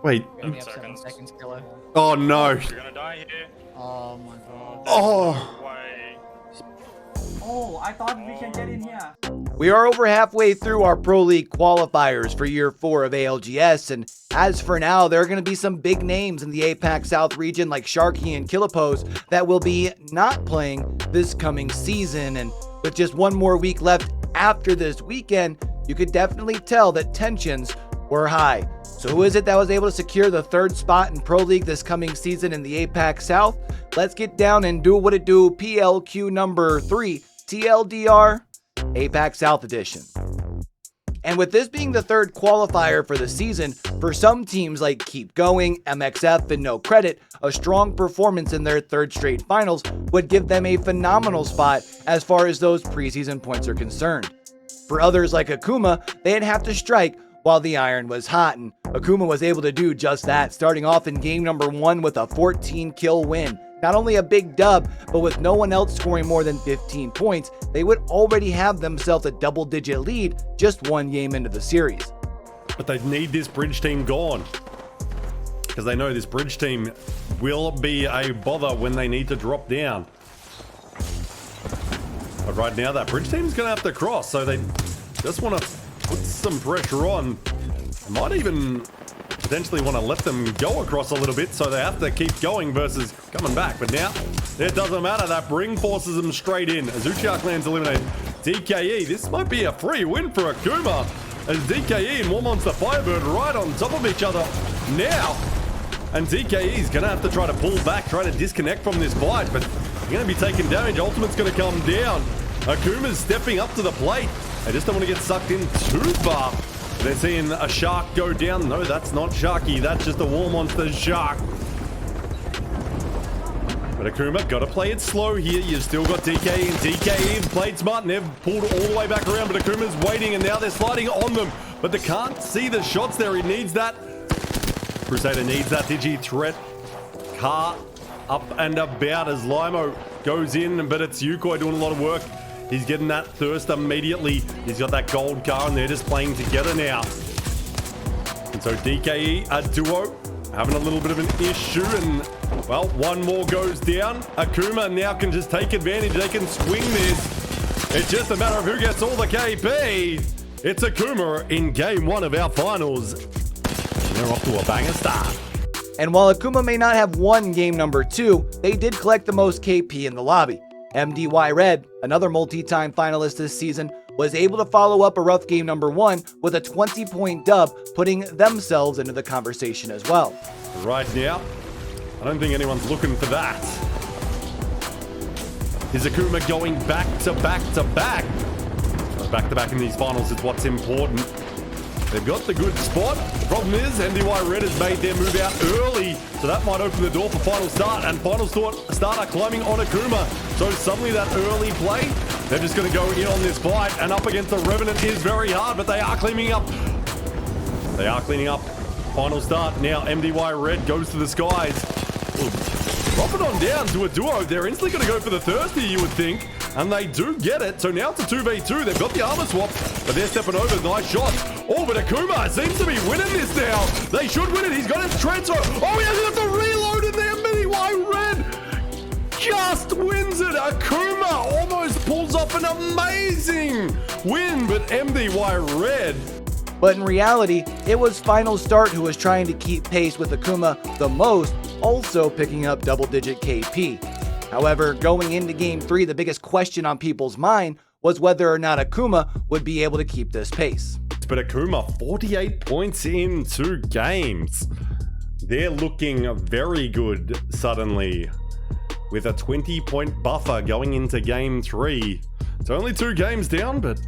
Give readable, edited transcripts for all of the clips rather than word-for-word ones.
Wait. We have 7 seconds, killer. Oh no. You're gonna die here. Oh my god. Oh. No way. Oh, I thought we can get in here. We are over halfway through our Pro League qualifiers for Year 4 of ALGS, and as for now, there are going to be some big names in the APAC-South region like Sharky and Killapose that will be not playing this coming season, and with just one more week left after this weekend, you could definitely tell that tensions were high. So who is it that was able to secure the 3rd spot in Pro League this coming season in the APAC-South? Let's get down and do what it do. PLQ number 3, TLDR, APAC-South edition. And with this being the 3rd qualifier for the season, for some teams like Keep Going, MXF, and No Credit, a strong performance in their 3rd straight finals would give them a phenomenal spot as far as those preseason points are concerned. For others like Akuma, they'd have to strike while the iron was hot, and Akuma was able to do just that, starting off in game number 1 with a 14-kill win. Not only a big dub, but with no one else scoring more than 15 points, they would already have themselves a double-digit lead just 1 game into the series. But they need this bridge team gone, because they know this bridge team will be a bother when they need to drop down. But right now, that bridge team's going to have to cross, so they just want to put some pressure on. They might even potentially want to let them go across a little bit, so they have to keep going versus coming back. But now, it doesn't matter. That bring forces them straight in. As Uchiha Clan's eliminated DKE, this might be a free win for Akuma, as DKE and War Monster Firebird right on top of each other now. And DKE is going to have to try to pull back, try to disconnect from this fight, but they're going to be taking damage. Ultimate's going to come down. Akuma's stepping up to the plate. They just don't want to get sucked in too far. They're seeing a shark go down. No, that's not Sharky. That's just a War Monster shark. But Akuma, got to play it slow here. You've still got DKE, and DKE played smart and they've pulled all the way back around, but Akuma's waiting, and now they're sliding on them. But they can't see the shots there. He needs that. Crusader needs that Digi threat. Car up and about as Limo goes in, but it's Yukoi doing a lot of work. He's getting that thirst immediately. He's got that gold car, and they're just playing together now. And so DKE, a duo, having a little bit of an issue, and, well, one more goes down. Akuma now can just take advantage. They can swing this. It's just a matter of who gets all the KP. It's Akuma in game 1 of our finals. And they're off to a banger start. And while Akuma may not have won game number 2, they did collect the most KP in the lobby. MDY Red, another multi-time finalist this season, was able to follow up a rough game number 1 with a 20-point dub, putting themselves into the conversation as well. Right now, I don't think anyone's looking for that. Is Akuma going back to back to back? Back to back in these finals is what's important. They've got the good spot. The problem is MDY Red has made their move out early, so that might open the door for Final Start, and Final Start are climbing on Akuma. So suddenly that early play, they're just going to go in on this fight, and up against the Revenant is very hard, but they are cleaning up. They are cleaning up. Final Start. Now MDY Red goes to the skies. Drop it on down to a duo. They're instantly going to go for the thirsty, you would think. And they do get it. So now it's a 2v2. They've got the armor swap, but they're stepping over. Nice shot. Oh, but Akuma seems to be winning this now. They should win it. He's got his transfer. Oh, he hasn't got the reload in there. MDY Red just wins it. Akuma almost pulls off an amazing win, but MDY Red. But in reality, it was Final Start who was trying to keep pace with Akuma the most, also picking up double-digit KP. However, going into Game 3, the biggest question on people's mind was whether or not Akuma would be able to keep this pace. But Akuma, 48 points in 2 games. They're looking very good suddenly, with a 20-point buffer going into Game 3. It's only 2 games down, but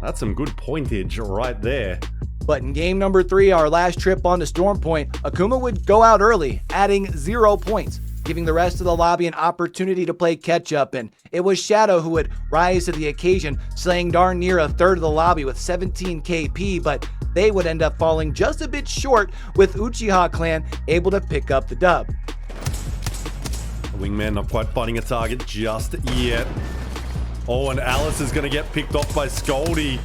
that's some good pointage right there. But in game number 3, our last trip onto Storm Point, Akuma would go out early, adding 0 points, giving the rest of the lobby an opportunity to play catch-up, and it was Shadow who would rise to the occasion, slaying darn near a third of the lobby with 17 KP, but they would end up falling just a bit short, with Uchiha Clan able to pick up the dub. Wingman not quite finding a target just yet. Oh, and Alice is going to get picked off by Scoldy.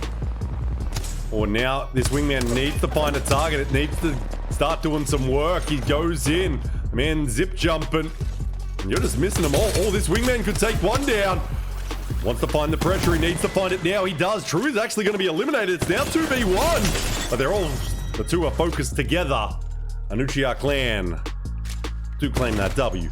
Or now this Wingman needs to find a target. It needs to start doing some work. He goes in. Man, zip jumping. And you're just missing them all. Oh, this wingman could take one down. Wants to find the pressure. He needs to find it now. He does. True is actually going to be eliminated. It's now 2v1. But the two are focused together. And Uchiha Clan do claim that W.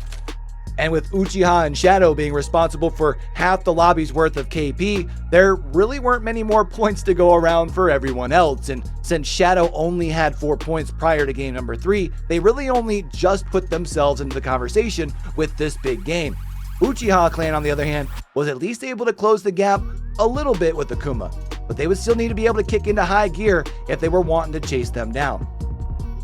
And with Uchiha and Shadow being responsible for half the lobby's worth of KP, there really weren't many more points to go around for everyone else. And since Shadow only had 4 points prior to game number 3, they really only just put themselves into the conversation with this big game. Uchiha Clan, on the other hand, was at least able to close the gap a little bit with Akuma, but they would still need to be able to kick into high gear if they were wanting to chase them down.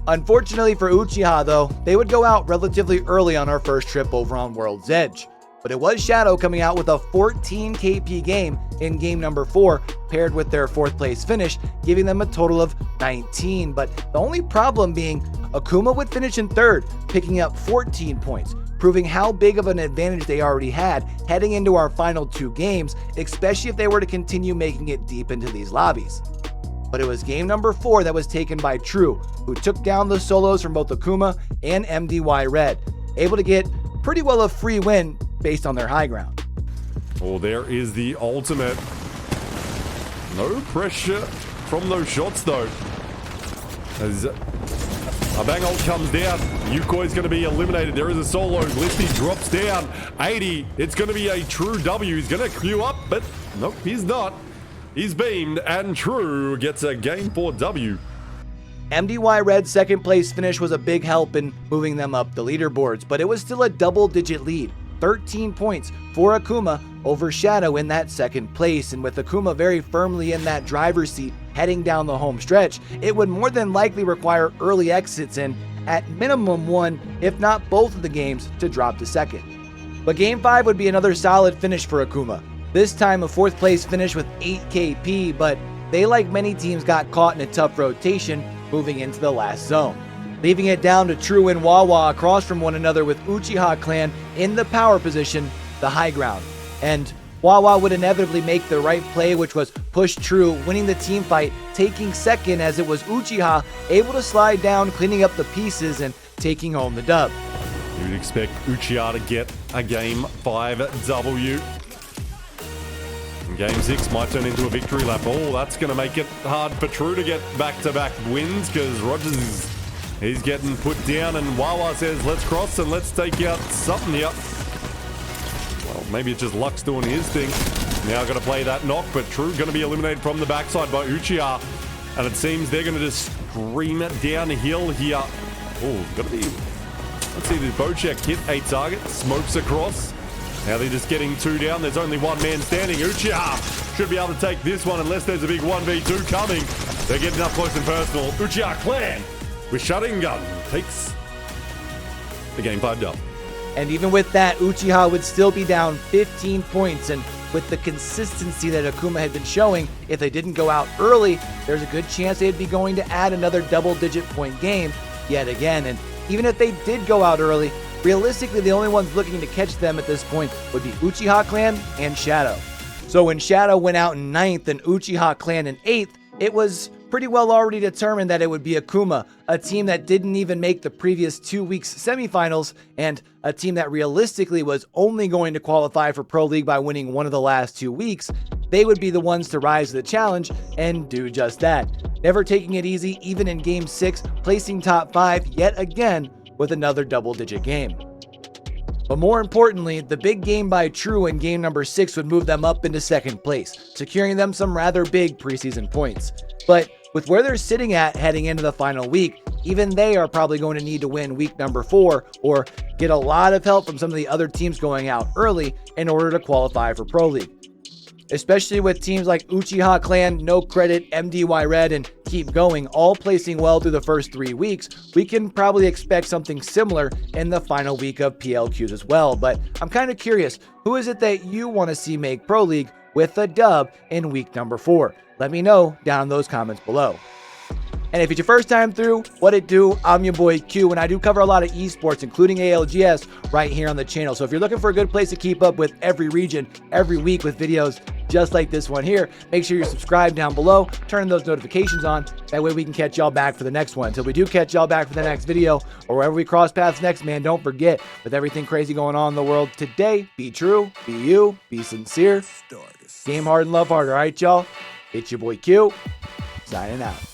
Unfortunately for Uchiha though, they would go out relatively early on our first trip over on World's Edge. But it was Shadow coming out with a 14 KP game in game number 4, paired with their 4th place finish, giving them a total of 19. But the only problem being, Akuma would finish in 3rd, picking up 14 points, proving how big of an advantage they already had heading into our final 2 games, especially if they were to continue making it deep into these lobbies. But it was game number 4 that was taken by True, who took down the solos from both Akuma and MDY Red, able to get pretty well a free win based on their high ground. Oh, there is the ultimate. No pressure from those shots though. As a bang ult comes down, Yukoi's going to be eliminated. There is a solo. Listy drops down. 80. It's going to be a True W. He's going to queue up, but nope, he's not. He's beamed, and True gets a game 4 W. MDY Red's 2nd place finish was a big help in moving them up the leaderboards, but it was still a double-digit lead, 13 points for Akuma over Shadow in that 2nd place. And with Akuma very firmly in that driver's seat heading down the home stretch, it would more than likely require early exits and at minimum 1, if not both of the games, to drop to 2nd. But game 5 would be another solid finish for Akuma. This time a 4th place finish with 8 KP, but they, like many teams, got caught in a tough rotation moving into the last zone, leaving it down to True and Wawa across from one another with Uchiha Clan in the power position, the high ground. And Wawa would inevitably make the right play, which was push True, winning the team fight, taking 2nd as it was Uchiha able to slide down, cleaning up the pieces and taking home the dub. You'd expect Uchiha to get a game 5 W. Game 6 might turn into a victory lap. Oh, that's going to make it hard for True to get back-to-back wins because Rogers, he's getting put down and Wawa says, let's cross and let's take out something here. Well, maybe it's just Luck's doing his thing. Now got to play that knock, but True going to be eliminated from the backside by Uchiha. And it seems they're going to just scream it downhill here. Oh, got to be... Let's see, the bow check hit 8 targets, smokes across. Now they're just getting 2 down. There's only one man standing. Uchiha should be able to take this one unless there's a big 1v2 coming. They're getting up close and personal. Uchiha Clan with shutting gun takes the game 5 dub. And even with that, Uchiha would still be down 15 points. And with the consistency that Akuma had been showing, if they didn't go out early, there's a good chance they'd be going to add another double-digit point game yet again. And even if they did go out early, realistically, the only ones looking to catch them at this point would be Uchiha Clan and Shadow. So when Shadow went out in 9th and Uchiha Clan in 8th, it was pretty well already determined that it would be Akuma, a team that didn't even make the previous 2 weeks semifinals, and a team that realistically was only going to qualify for Pro League by winning one of the last 2 weeks. They would be the ones to rise to the challenge and do just that. Never taking it easy, even in Game 6, placing top 5 yet again with another double-digit game. But more importantly, the big game by True in game number 6 would move them up into 2nd place, securing them some rather big preseason points. But with where they're sitting at heading into the final week, even they are probably going to need to win week number 4 or get a lot of help from some of the other teams going out early in order to qualify for Pro League. Especially with teams like Uchiha Clan, No Credit, MDY Red, and Keep Going all placing well through the first 3 weeks, we can probably expect something similar in the final week of PLQs as well. But I'm kind of curious, who is it that you want to see make Pro League with a dub in week number 4? Let me know down in those comments below. And if it's your first time through, what it do, I'm your boy Q, and I do cover a lot of esports, including ALGS, right here on the channel. So if you're looking for a good place to keep up with every region, every week with videos just like this one here. Make sure you're subscribed down below, turn those notifications on. That way we can catch y'all back for the next one. Until we do catch y'all back for the next video or wherever we cross paths next, man, don't forget, with everything crazy going on in the world today, be true, be you, be sincere, game hard and love hard. All right, y'all? It's your boy Q, signing out.